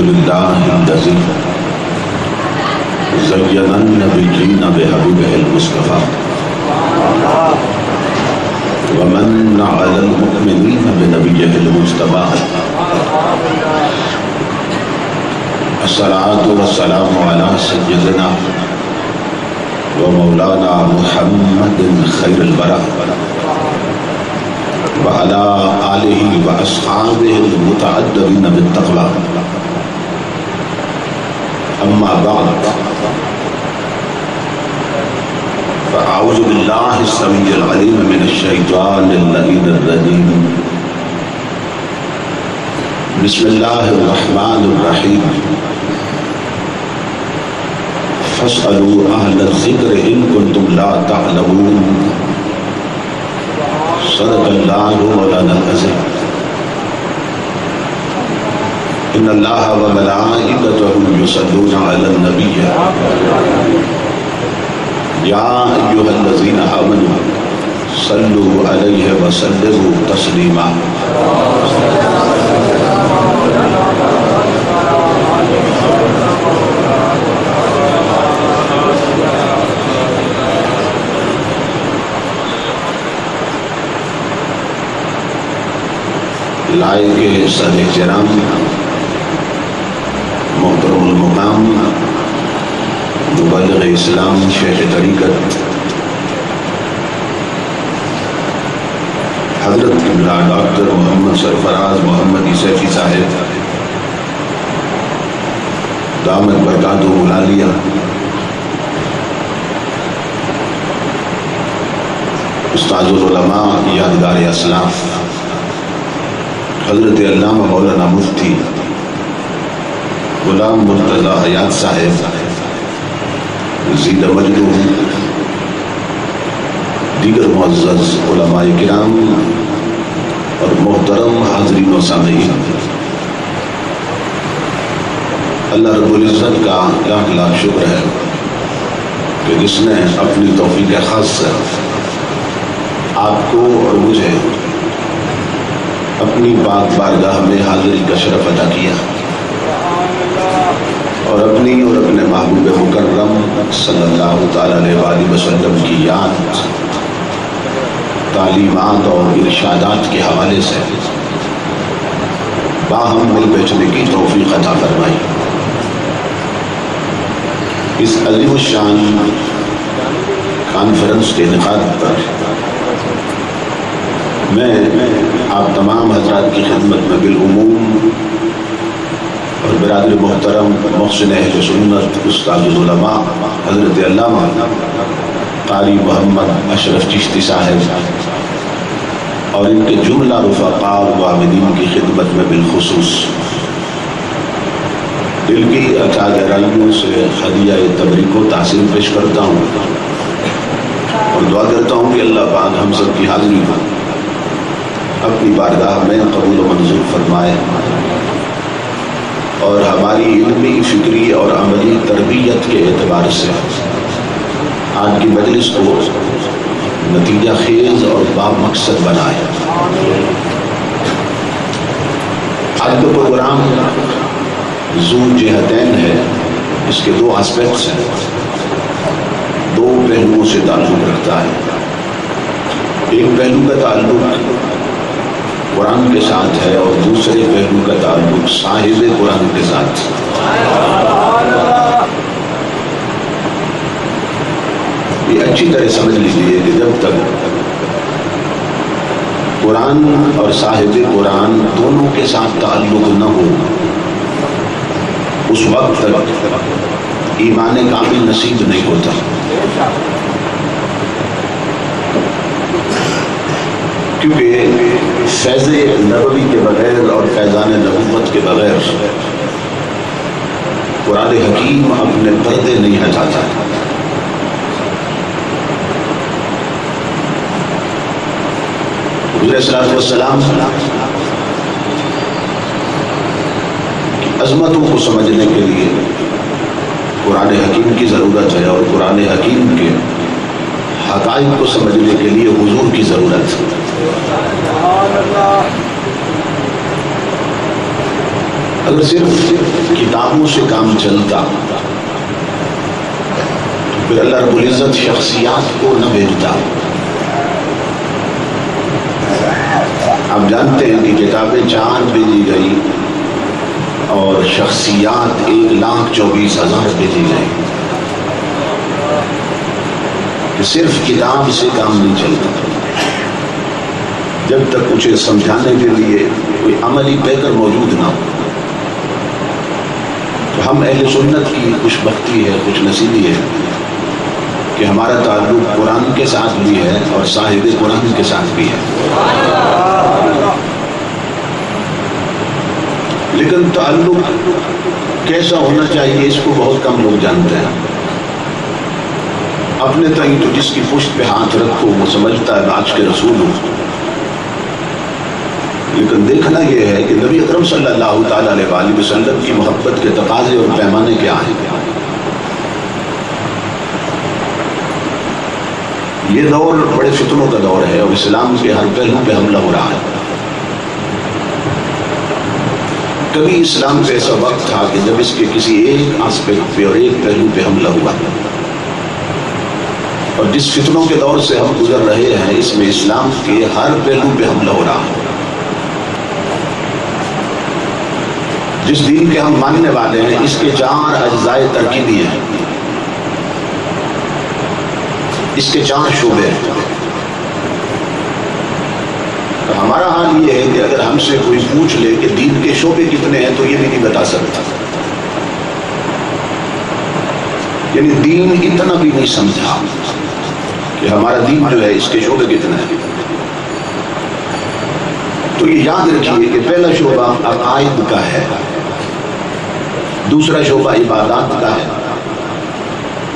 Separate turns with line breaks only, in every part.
لله الذي زين النبيين بحبيبه المصطفى ومن على المؤمنين بنبيه المجتبى الصلاة والسلام على سيدنا ومولانا محمد خير البراء وعلى آله وأصحابه المتعددين بالتقوى أما بعد فأعوذ بالله السميع العليم من الشيطان اللعين الرجيم بسم الله الرحمن الرحيم فاسألوا أهل الذكر إن كنتم لا تعلمون صدق الله مولانا العظيم إن الله وملائكته يصلون على النبي يا أيها الذين آمنوا صلوا عليه وسلموا تسليما لائق صدر احترام محترم المقام مبلغ اسلام شیخ طریقت حضرت قبلہ ڈاکٹر محمد سرفراز محمد یوسفی صاحب دامت برکاتہ العالیہ، استاد العلماء یادگار اسلاف حضرت علامہ مولانا مفتی غلام مرتضی حیات صاحب زید مجدو، دیگر معزز علماء کرام اور محترم حاضرین و سامعین، اللہ رب العزت کا لاکھ لاکھ شکر ہے کہ جس نے اپنی توفیق خاص سے آپ کو اور مجھے اپنی پاک بارگاہ میں حاضری کا شرف ادا کیا اور اپنی اور اپنے محبوب مکرم صلی اللہ تعالیٰ علیہ وسلم کی یاد، تعلیمات اور ارشادات کے حوالے سے باہم مل بیٹھنے کی توفیق عطا فرمائی۔ اس عظیم الشان کانفرنس کے انعقاد پر میں آپ تمام حضرات کی خدمت میں بالعموم اور برادر محترم محسن اہل سنت استاد العلماء حضرت علامہ قاری محمد اشرف چشتی صاحب اور ان کے جملہ رفقاء و عابدین کی خدمت میں بالخصوص دل کی اچھا گہرائیوں سے ہدیہ تبریک و تحسین پیش کرتا ہوں اور دعا کرتا ہوں کہ اللہ پاک ہم سب کی حاضری کو اپنی بارگاہ میں قبول و منظور فرمائے اور ہماری علمی، فکری اور عملی تربیت کے اعتبار سے آج کی مجلس کو نتیجہ خیز اور بامقصد بنائے۔ آج کا پروگرام ذو جہتین ہے، اس کے دو آسپیکٹس ہیں، دو پہلوؤں سے تعلق رکھتا ہے۔ ایک پہلو کا تعلق قرآن کے ساتھ ہے اور دوسرے پہلو کا تعلق صاحب قرآن کے ساتھ۔ یہ اچھی طرح سمجھ لیجیے کہ جب تک قرآن اور صاحب قرآن دونوں کے ساتھ تعلق نہ ہو اس وقت تک ایمان کامل نصیب نہیں ہوتا۔ کیونکہ فیض نبوی کے بغیر اور فیضان نبوت کے بغیر قرآن حکیم اپنے پردے نہیں ہٹاتا۔ حضور صلی اللہ علیہ وسلم کی عظمتوں کو سمجھنے کے لیے قرآن حکیم کی ضرورت ہے اور قرآن حکیم کے حقائق کو سمجھنے کے لیے حضور کی ضرورت ہے۔ اگر صرف کتابوں سے کام چلتا تو پھر اللہ رب العزت شخصیات کو نہ بھیجتا. آپ جانتے ہیں کہ کتابیں 4 بھیجی گئی اور شخصیات 1,24,000 بھیجی گئی. کہ صرف کتاب سے کام نہیں چلتا جب تک اسے سمجھانے کے لیے کوئی عملی پیکر موجود نہ ہو. تو ہم اہل سنت کی خوش بختی ہے، خوش نصیبی ہے کہ ہمارا تعلق قرآن کے ساتھ بھی ہے اور صاحب قرآن کے ساتھ بھی ہے. لیکن تعلق کیسا ہونا چاہیے اس کو بہت کم لوگ جانتے ہیں. اپنے تئیں تو جس کی پشت پہ ہاتھ رکھو وہ سمجھتا ہے آج کے رسول ہوں. لیکن دیکھنا یہ ہے کہ نبی اکرم صلی اللہ تعالیٰ علیہ وآلہ وسلم کی محبت کے تقاضے اور پیمانے کیا ہیں. یہ دور بڑے فتنوں کا دور ہے اور اسلام کے ہر پہلو پہ حملہ ہو رہا ہے. کبھی اسلام کا ایسا وقت تھا کہ جب اس کے کسی ایک آسپیکٹ پہ اور ایک پہلو پہ حملہ ہوا، اور جس فتنوں کے دور سے ہم گزر رہے ہیں اس میں اسلام کے ہر پہلو پہ حملہ ہو رہا ہے. جس دین کے ہم ماننے والے ہیں اس کے 4 اجزائے ترکیبی ہیں، اس کے 4 شعبے ہیں. ہمارا حال یہ ہے کہ اگر ہم سے کوئی پوچھ لے کہ دین کے شعبے کتنے ہیں تو یہ بھی نہیں بتا سکتا. یعنی دین اتنا بھی نہیں سمجھا کہ ہمارا دین جو ہے اس کے شعبے کتنے ہیں. تو یہ یاد رکھیے کہ پہلا شعبہ عقائد کا ہے، دوسرا شعبہ عبادات کا ہے،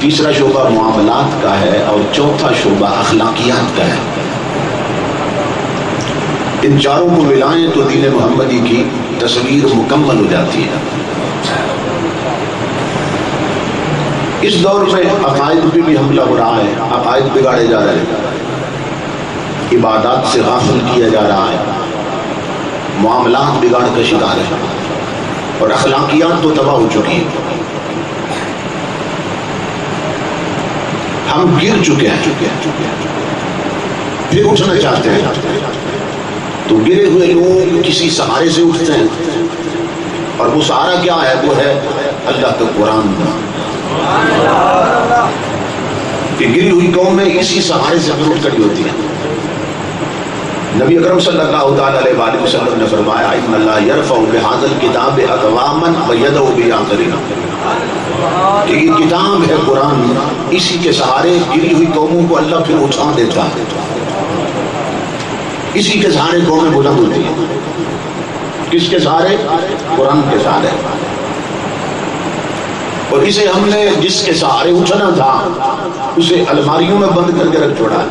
تیسرا شعبہ معاملات کا ہے اور چوتھا شعبہ اخلاقیات کا ہے. ان چاروں کو ملائیں تو دین محمدی کی تصویر مکمل ہو جاتی ہے. اس دور میں عقائد پہ بھی حملہ ہو رہا ہے، عقائد بگاڑے جا رہے ہیں، عبادات سے غافل کیا جا رہا ہے، معاملات بگاڑ کا شکار ہے اور اخلاقیات تو تباہ ہو چکی ہیں. ہم گر چکے ہیں، پھر اٹھنا چاہتے ہیں تو گرے ہوئے لوگ کسی سہارے سے اٹھتے ہیں اور وہ سہارا کیا ہے؟ وہ ہے اللہ کا قرآن. کہ گری ہوئی قومیں اسی سہارے سے پھر اٹھ کھڑی ہوتی ہیں. نبی اکرم صلی اللہ تعالیٰ علیہ وآلہ وسلم نے فرمایا ان اللہ یرفع بہذا الکتاب اقواما ویدع بآخرین. کہ یہ کتاب ہے قرآن، اسی کے سہارے گری ہوئی قوموں کو اللہ پھر اٹھا دیتا ہے، اسی کے سہارے قومیں بلند ہوتی ہیں. کس کے سہارے؟ قرآن کے سہارے. اور اسے ہم نے جس کے سہارے اٹھنا تھا اسے الماریوں میں بند کر کے رکھ چھوڑا ہے.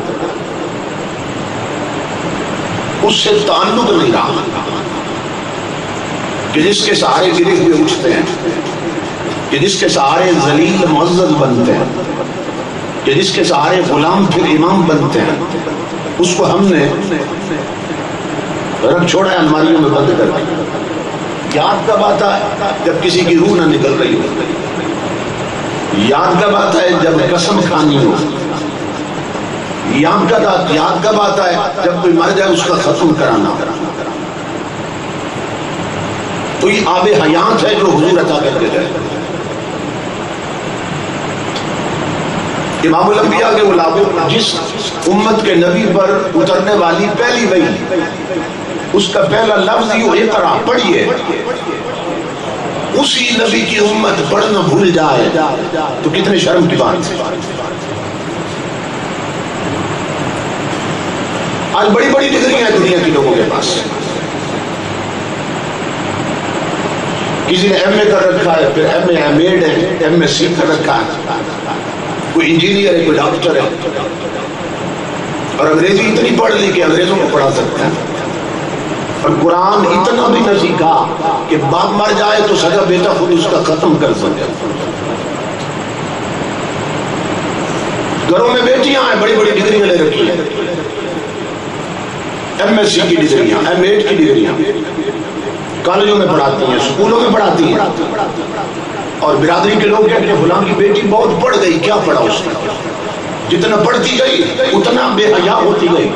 اس سے تعلق نہیں رہا کہ جس کے سہارے گرے ہوئے اٹھتے ہیں، کہ جس کے سہارے ذلیل معزز بنتے ہیں، کہ جس کے سہارے غلام پھر امام بنتے ہیں. اس کو ہم نے رکھ چھوڑا ہے الماریوں میں بند کر کے. یاد کب آتا ہے؟ جب کسی کی روح نہ نکل رہی ہو. یاد کب آتا ہے؟ جب قسم کھانی ہو. یاد کب آتا ہے؟ جب کوئی مر جائے اس کا ختم کرانا. تو یہ آب حیات ہے جو حضور عطا کر کے گئے. امام الانبیاء کے غلام جس امت کے نبی پر اترنے والی پہلی وحی، اس کا پہلا لفظ ہی اقرا، پڑھیے. اسی نبی کی امت پڑھنا بھول جائے تو کتنے شرم کی بات ہے. آج بڑی بڑی ڈگریاں ہیں دنیا کے لوگوں کے پاس. کسی نے ایم اے کر رکھا ہے، پھر ایم اے ایم ایڈ ہے، ایم ایس سی کر رکھا ہے، کوئی انجینئر ہے، کوئی ڈاکٹر ہے، اور انگریزی اتنی پڑھ لی کہ انگریزوں کو پڑھا سکتا ہے. اور قرآن اتنا بھی نہ سیکھا کہ باپ مر جائے تو سگا بیٹا خود اس کا ختم کر سکے. گھروں میں بیٹیاں ہیں بڑی بڑی ڈگریاں لے رکھی ہیں، ایم ایس سی کی ڈگریاں، ایم ایڈ کی ڈگریاں، کالجوں میں پڑھاتی ہیں، اسکولوں میں پڑھاتی ہیں، اور برادری کے لوگ کہتے ہیں فلاں کی بیٹی بہت پڑھ گئی. کیا پڑھا اس نے؟ جتنا پڑھتی گئی اتنا بے حیا ہوتی گئی.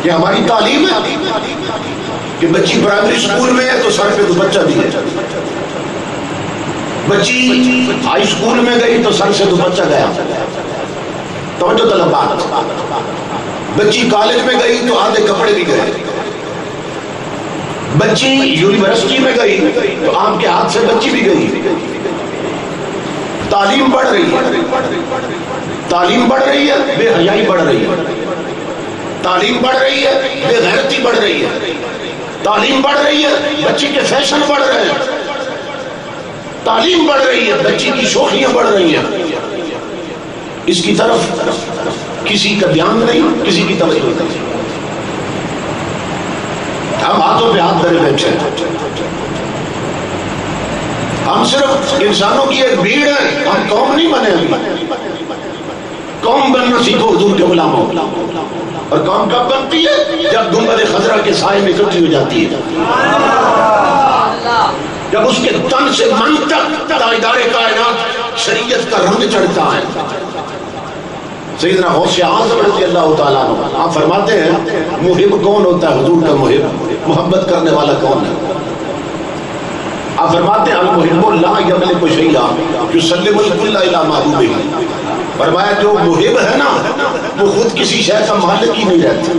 یہ ہماری تعلیم ہے کہ بچی پرائمری اسکول میں ہے تو سر پہ دوپٹہ بھی ہے، بچی ہائی اسکول میں گئی تو سر سے دوپٹہ گیا. توجہ طلبات، بچی کالج میں گئی تو آدھے کپڑے بھی گئے. بچی یونیورسٹی میں گئی تو آپ کے ہاتھ سے بچی بھی گئی. تعلیم بڑھ رہی ہے، تعلیم بڑھ رہی ہے، بے حیائی بڑھ رہی ہے. تعلیم بڑھ رہی ہے، بے غیرتی بڑھ رہی ہے. تعلیم بڑھ رہی ہے، بچی کے فیشن بڑھ رہے ہیں. تعلیم بڑھ رہی ہے، بچی کی شوخیاں بڑھ رہی ہیں. اس کی طرف کسی کا دھیان نہیں، کسی کی توجہ نہیں. ہم ہاتھوں پہ ہاتھ دھرے بیٹھے ہیں. ہم صرف انسانوں کی ایک بھیڑ ہے، ہم قوم نہیں بنے. قوم بننا سیکھو حضور کے غلاموں. اور قوم کب بنتی ہے؟ جب گنبد خضرا کے سائے میں اکٹھی ہو جاتی ہے، جب اس کے تن سے من تک تاجدار کائنات شریعت کا رنگ چڑھتا ہے. سیدنا غوث اعظم رضی اللہ تعالیٰ عنہ آپ فرماتے ہیں محب کون ہوتا ہے؟ حضور کا محب. محبت کرنے والا کون ہے؟ آپ فرماتے ہیں المحب لا یملک شیئا یسلم الکل الی محبوبہ. فرمایا جو محب ہے نا وہ خود کسی شے کا مالک ہی نہیں رہتا،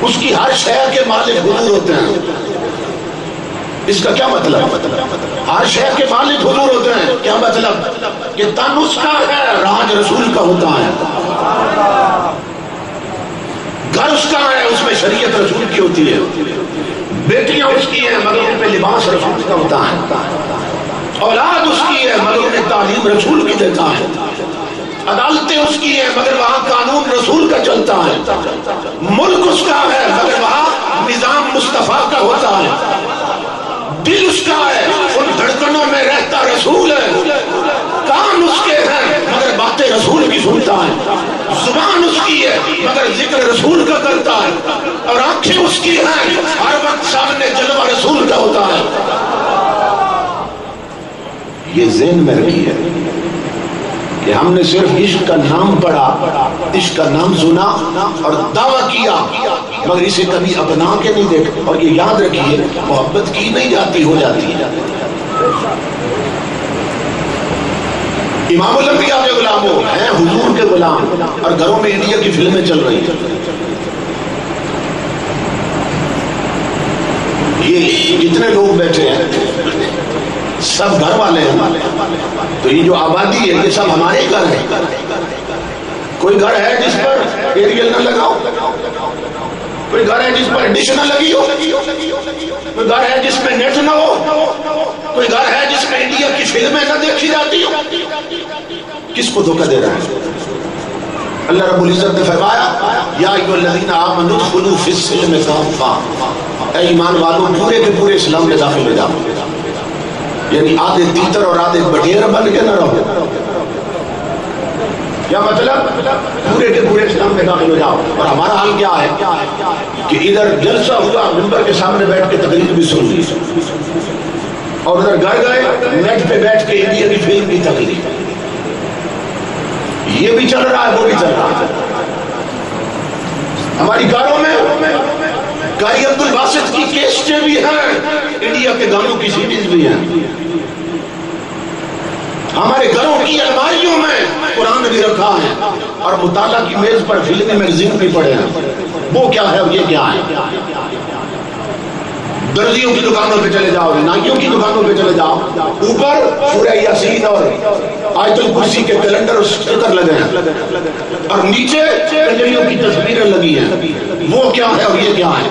اس کی ہر شے کے مالک حضور ہوتے ہیں. اس کا کیا مطلب؟ ہر شے کے مالک حضور ہوتے ہیں. کیا مطلب؟ کہ تن اس کا ہے، راج رسول کا ہوتا ہے. گھر اس کا ہے، اس میں شریعت رسول کی ہوتی ہے. بیٹیاں اس کی ہیں مگر ان پہ لباس رسول کا ہوتا ہے. اولاد اس کی ہے مگر انہیں تعلیم رسول کی دیتا ہے. عدالتیں اس کی ہیں مگر وہاں قانون رسول کا چلتا ہے. ملک اس کا ہے مگر وہاں نظام مصطفیٰ کا ہوتا ہے. دل اس کا ہے، ان دھڑکنوں میں رہتا رسول ہے. کان اس کے ہیں مگر باتیں رسول کی سنتا ہے. زبان اس کی ہے مگر ذکر رسول کا کرتا ہے. اور آنکھیں اس کی ہیں، ہر وقت سامنے جلوہ رسول کا ہوتا ہے. یہ ذہن میں رکھی ہے کہ ہم نے صرف عشق کا نام پڑھا، عشق کا نام سنا اور دعویٰ کیا مگر اسے کبھی اپنا کے نہیں دیکھا. اور یہ یاد رکھیے محبت کی نہیں جاتی، ہو جاتی ہے. امام الانبیاء کے غلاموں ہیں حضور کے غلام، اور گھروں میں انڈیا کی فلمیں چل رہی ہیں. یہ جتنے لوگ بیٹھے ہیں سب گھر والے ہیں. تو یہ جو آبادی ہے یہ سب ہمارے گھر ہیں. کوئی گھر ہے جس پر ایریل نہ لگاؤ، کوئی گھر ہے جس پر ڈش نہ لگی ہو، کوئی گھر ہے جس میں نیٹ نہ ہو، کوئی گھر ہے جس میں انڈیا کی فلمیں نہ دیکھی جاتی ہو. کس کو دھوکہ دے رہا ہے؟ اللہ رب العزت نے فرمایا یا ایھا الذین آمنوا ادخلوا فی السلم کافہ. اے ایمان والو پورے کے پورے اسلام میں داخل ہو جاؤ. یعنی آدھے تیتر اور آدھے بٹیر بن کے نہ رہو. کیا مطلب؟ پورے کے پورے اسلام میں داخل ہو جاؤ. اور ہمارا حال کیا ہے کہ ادھر جلسہ ہوا ممبر کے سامنے بیٹھ کے تقریر بھی سن لی، اور ادھر گھر گئے نیٹ پہ بیٹھ کے انڈیا کی فلم بھی تقریر. یہ بھی چل رہا ہے، وہ بھی چل رہا ہے. ہماری کاروں میں قاری عبد الباسط کی کیسٹیں بھی ہیں، انڈیا کے گانوں کی سیڈیز بھی ہیں. ہمارے گھروں کی الماریوں میں قرآن بھی رکھا ہے، اور مطالعہ کی میز پر فلمی میگزین بھی پڑے ہیں. وہ کیا ہے اور یہ کیا ہے؟ درزیوں کی دکانوں پہ چلے جاؤ، نائیوں کی دکانوں پہ چلے جاؤ، اوپر سورہ یاسین اور آیت الکرسی کے کیلنڈر اور سٹیکر لگے ہیں، اور نیچے کنجریوں کی تصویریں لگی ہیں. وہ کیا ہے اور یہ کیا ہے؟